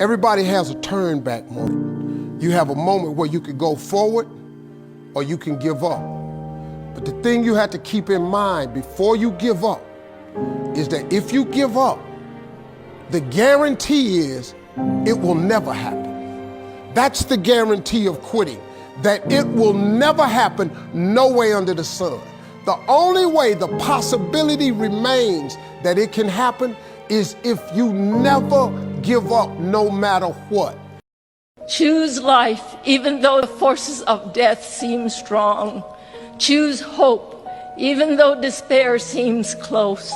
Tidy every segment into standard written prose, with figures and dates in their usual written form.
Everybody has a turn back moment. You have a moment where you can go forward or you can give up. But the thing you have to keep in mind before you give up is that if you give up, the guarantee is it will never happen. That's the guarantee of quitting, that it will never happen, no way under the sun. The only way the possibility remains that it can happen is if you never give up, no matter what. Choose life, even though the forces of death seem strong. Choose hope, even though despair seems close.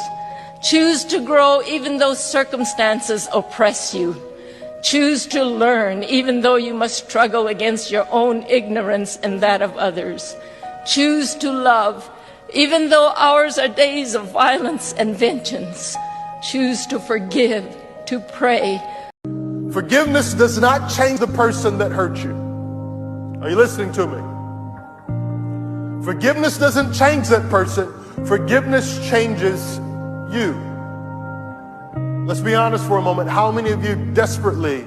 Choose to grow, even though circumstances oppress you. Choose to learn, even though you must struggle against your own ignorance and that of others. Choose to love, even though ours are days of violence and vengeance. Choose to forgive, to pray. Forgiveness does not change the person that hurt you. Are you listening to me? Forgiveness doesn't change that person. Forgiveness changes you. Let's be honest for a moment. How many of you desperately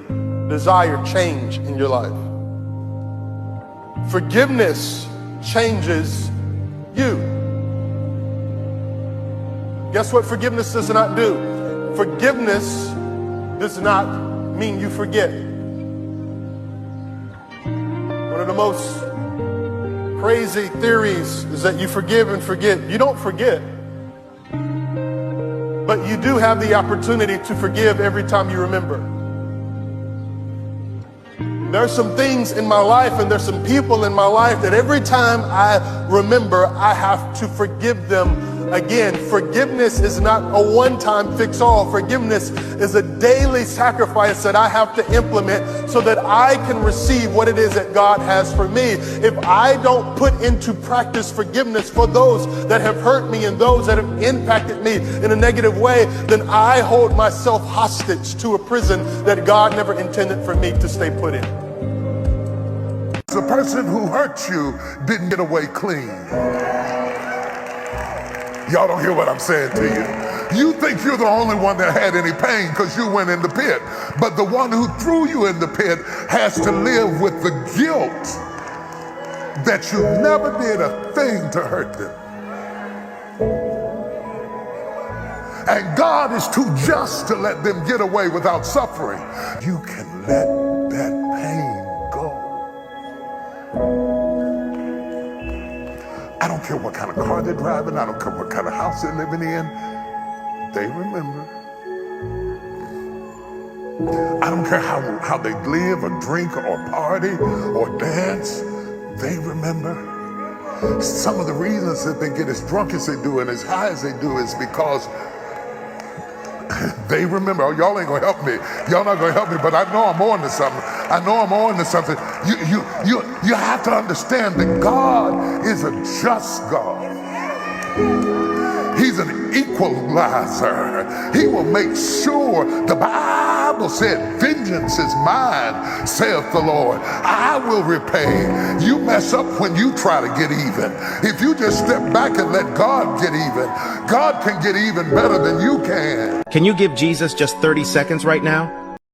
desire change in your life? Forgiveness changes you. Guess what forgiveness does not do? Forgiveness does not mean you forget. One of the most crazy theories is that you forgive and forget. You don't forget, but you do have the opportunity to forgive every time you remember. There are some things in my life and there's some people in my life that every time I remember, I have to forgive them again. Forgiveness is not a one-time fix-all. Forgiveness is a daily sacrifice that I have to implement so that I can receive what it is that God has for me. If I don't put into practice forgiveness for those that have hurt me and those that have impacted me in a negative way, then I hold myself hostage to a prison that God never intended for me to stay put in. The person who hurt you didn't get away clean. Y'all don't hear what I'm saying to you. You think you're the only one that had any pain because you went in the pit. But the one who threw you in the pit has to live with the guilt that you never did a thing to hurt them. And God is too just to let them get away without suffering. You can let that pain go. I don't care what kind of car they're driving. I don't care what kind of house they're living in. They remember. I don't care how they live or drink or party or dance. They remember. Some of the reasons that they get as drunk as they do and as high as they do is because they remember. Oh, y'all ain't gonna help me. Y'all not gonna help me, but I know I'm on to something. I know I'm on to something. You have to understand that God is a just God. He's an equalizer. He will make sure. The Bible said, vengeance is mine, saith the Lord. I will repay. You mess up when you try to get even. If you just step back and let God get even, God can get even better than you can. Can you give Jesus just 30 seconds right now?